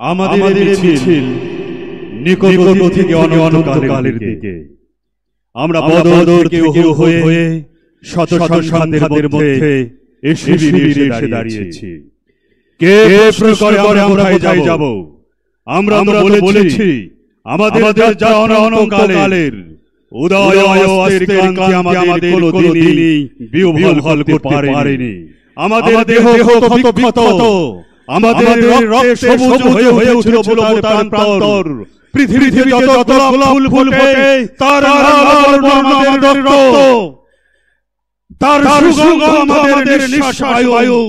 আমাদের মিছিল নিকট থেকে অনন্তকালের দিকে। আমরা বদর থেকে হয়ে শত শত সন্দেহদের মধ্যে এই শিবিরে এসে দাঁড়িয়েছি। কে প্রশ্ন করে আমরা কোথায় যাব? আমরা বলেছি আমাদের যাত্রা অনন্তকালের। উদয় অস্তের ক্রান্তি আমাদের কোনদিনই বিহ্বল করতে পারেনি। আমাদের দেহ ক্ষত বিক্ষত, আমাদের রক্তে সবুজ হয়ে উঠেছিল প্রান্তর। পৃথিবীতে যত গোলাপ ফুল ফোটে তার আমাদের রক্ত, তার সুগন্ধ আমাদের নিঃশ্বাস বায়ু।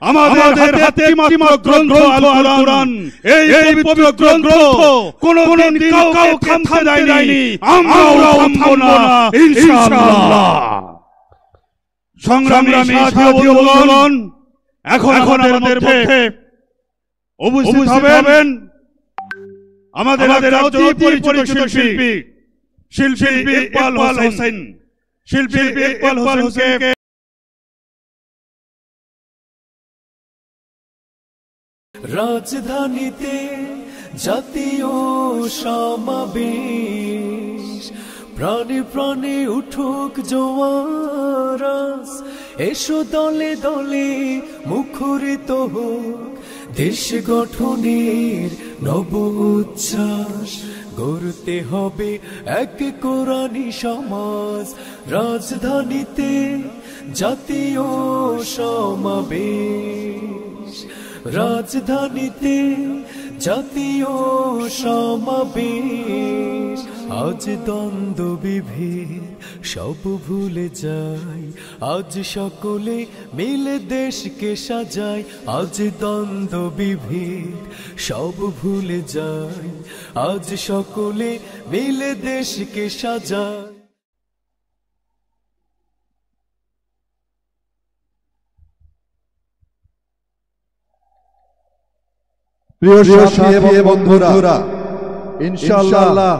আমাদের হাতে মাত্র গ্রন্থ আল কোরআন। এই পবিত্র গ্রন্থ কোনদিন কাউকে থামতে দেয়নি, আমরাও থামবো না ইনশাআল্লাহ। সংগ্রামী সাথী বলুন, এখন আমাদের মধ্যে উপস্থিত হবেন আমাদের অতি পরিচিত শিল্পী ইকবাল হোসেন। শিল্পী ইকবাল হোসেনকে রাজধানীতে জাতীয় সমাবেশ, প্রাণে প্রাণে উঠুক জোয়ারাস। এসো দলে দলে মুখরিত হোক দেশ গঠনের নব উচ্ছ্বাস। গড়তে হবে এক কোরআনী সমাজ। রাজধানীতে জাতীয় সমাবেশ, রাজধানীতে জাতীয় সমাবেশ। আজ দ্বন্দ্ব বিভেদ সব ভুলে যাই, আজ সকলে মিলে দেশকে সাজাই। আজ দ্বন্দ্ব বিভেদ সব ভুলে যাই, আজ সকলে মিলে দেশকে সাজাই। প্রিয় সাথী এবং বন্ধুরা, ইনশাআল্লাহ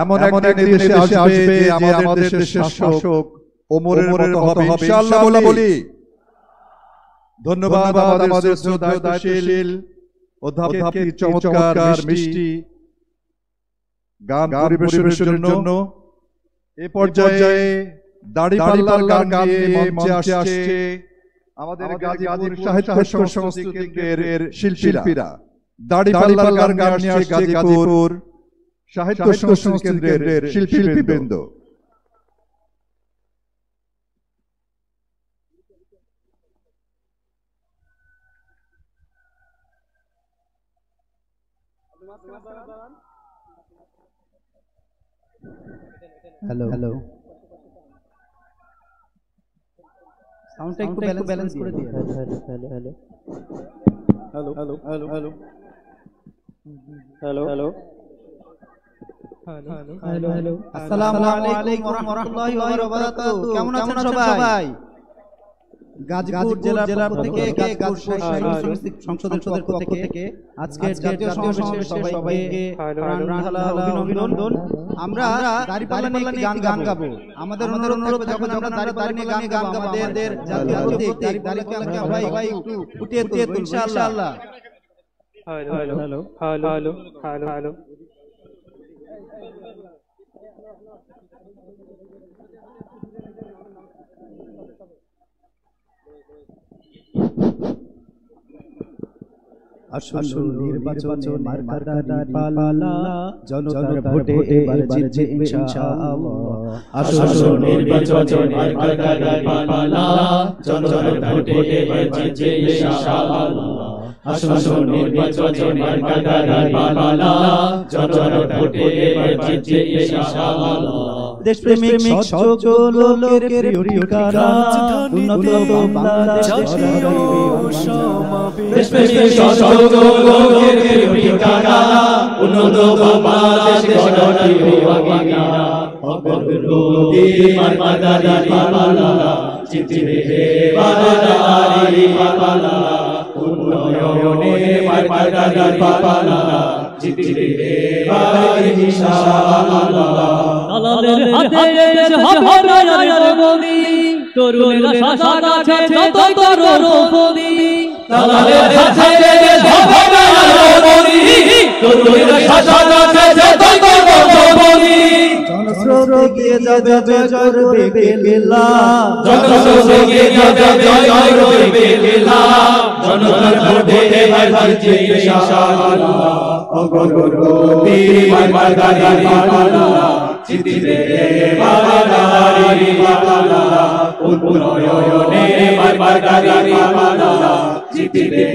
এমন একদিন দেশে আসবে যে আমাদের দেশের শাসক ওমরের মতো হবে ইনশাআল্লাহ বলি। ধন্যবাদ আমাদের শ্রদ্ধেয় দায়িত্বশীল অধ্যাপককে চমৎকার মিষ্টি গান পরিবেশনের জন্য। এই পর্যায়ে দাড়িপাল্লার গান নিয়ে মঞ্চে আসছে আমাদের গাজীপুর সাহিত্য সংস্কৃতি কেন্দ্রের শিল্পীরা। দাড়িপাল্লার গান নিয়ে আসছে গাজীপুর সাহিত্য সংস্কৃতি কেন্দ্রের শিল্পীবৃন্দ। হ্যালো হ্যালো, সাউন্ডটা একটু ব্যালেন্স করে দিন। Hello hello hello hello hello hello hello hello. আসসালামু আলাইকুম ওয়া রাহমাতুল্লাহি ওয়া বারাকাতুহু। কেমন আছেন সবাই? গাজীপুর জেলার পক্ষ থেকে গাজীপুর সাহিত্য সংসদের পক্ষ থেকে আজকে জাতীয় সমাবেশে সবাইকে প্রাণঢালা অভিনন্দন। আমরা দাড়িপাল্লা নিয়ে গান গাবো। আমাদের অনুরোধ যখন আমরা দাড়িপাল্লা নিয়ে গান গাবো, আমাদের জাতীয় প্রতীক দাড়িপাল্লাকে আমরা সবাই একটু ফুটিয়ে তুলব ইনশাআল্লাহ। Hello hello hello hello hello hello. আসন্ন নির্বাচনে মার্কার দাড়িপাল্লা, জনতার ভোটে এবার জিতবে ইনশাআল্লাহ। আসন্ন নির্বাচনে মার্কার দাড়িপাল্লা, জনতার ভোটে এবার জিতবে ইনশাআল্লাহ। আসন্ন নির্বাচনে মার্কার দাড়িপাল্লা, জনতার ভোটে এবার জিতবে ইনশাআল্লাহ। দেশপ্রেমিক সচল লোকের প্রিয় ঠিকানা, উন্নত বাংলাদেশ জাতীয় সমাবেশ। দেশপ্রেমিক সচল লোকের প্রিয় ঠিকানা, উন্নত বাংলাদেশ জাতীয় বাগিনা। অগ্রগতি মার্কার দাড়িপাল্লা, জিতবে এবার দাড়িপাল্লা। উন্নয়নে মার্কার দাড়িপাল্লা, জিতবে এবার ইনশাআল্লাহ। দালালের হাতে হবে রায়ের বলি, তরুণেরা শাসক আছে যত করো বলি। দালালের হাতে হবে রায়ের বলি, গিয়ে যাবে জয় করবে কেল্লা জনস্রোতে গিয়ে যাবে জয় করবে কেল্লা জনতার ভোটে এবার জিতবে ইনশাআল্লাহ অগরগতি মারগারি পালা জিতবে মারগারি পালা উন্নয়নে মারগারি পালা জিতবে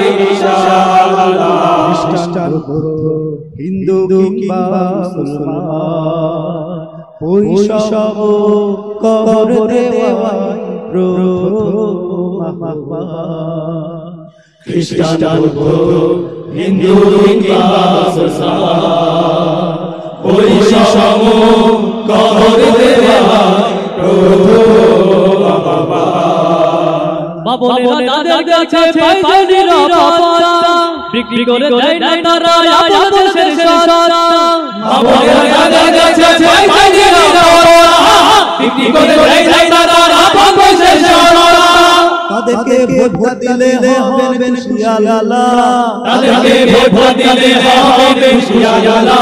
ইনশাআল্লাহ খ্রিস্টান হিন্দু কিংবা মুসলমান বৈষম্য কবর দেওয়াই প্রথম আহ্বান খ্রিস্টান হিন্দু কিংবা মুসলমান বৈষম্য কবর দেওয়াই প্রথম আহ্বান বাবুলেরা তাদের কাছে পাইছে নিরাপত্তা বিক্রি করে দেয় না তারা আমাদের সরকার বাবুলেরা তাদের কাছে পাইছে নিরাপত্তা বিক্রি করে দেয় না তারা আমাদের সরকার তাদেরকে ভোট দিলে হবে খুশিয়ালা তাদেরকে ভোট দিলে হবে খুশিয়ালা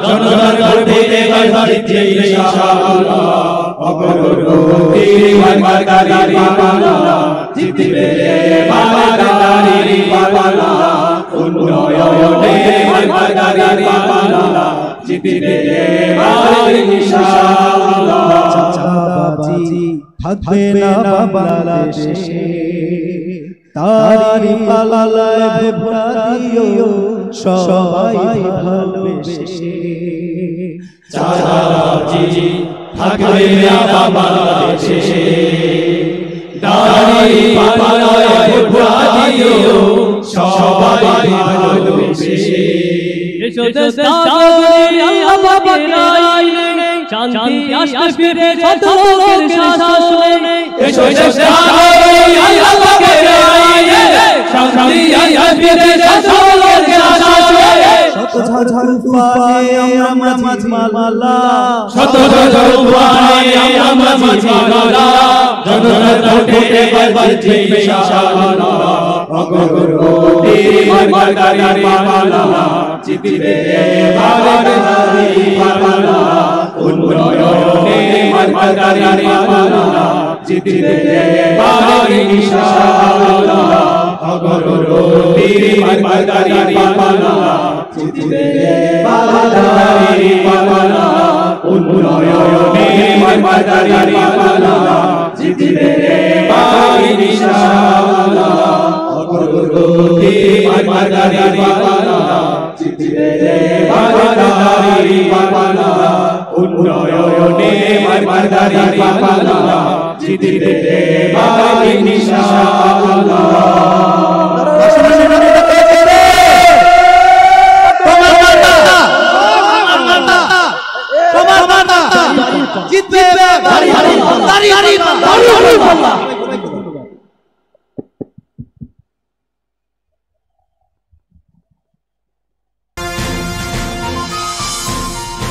জনতার ভোটে এবার জিতবে ইনশাআল্লাহ অগরগতি মারগারি পালা জিতবে মারগারি পালা উন্নয়নে মারগারি পালা জিতবে ইনশাআল্লাহ চাঁদাবাজি থাকবে না বাংলাদেশে তারি পালায় ভোট দিও সবাই ভালোবেসে চাঁদাবাজি থাকবে না বাংলাদেশে দাড়ি পালায় ভোট দিও সবাই ভালোবেসে এসো দেশাগরে আল্লাহ পাকের আইনে শান্তি আসবে ফিরে শত লোকের শাসনে এসো দেশাগরে আল্লাহ পাকের আইনে শান্তি আসবে ফিরে শত লোকের শাসনে শত ঝড় তুফানে আমরা মাঝি মালা শত তুফানে আমরা মাঝি মালা জনতার ভোটে এবার জিতবে ইনশাআল্লাহ অগরগতি মারগারি পালা জিতবে মারগারি পালা উন্নয়নে মারগারি পালা জিতবে ইনশাআল্লাহ অগরগতি মারগারি পালা জিতবে মারগারি পালা উন্নয়নে মারগারি পালা জিতবে ইনশাআল্লাহ অগরগতি মারগারি পালা জিতবে মারগারি পালা উন্নয়নে মারগারি পালা জিতবে ইনশাআল্লাহ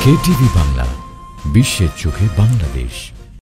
KTV বাংলা, বিশ্বের চোখে বাংলাদেশ।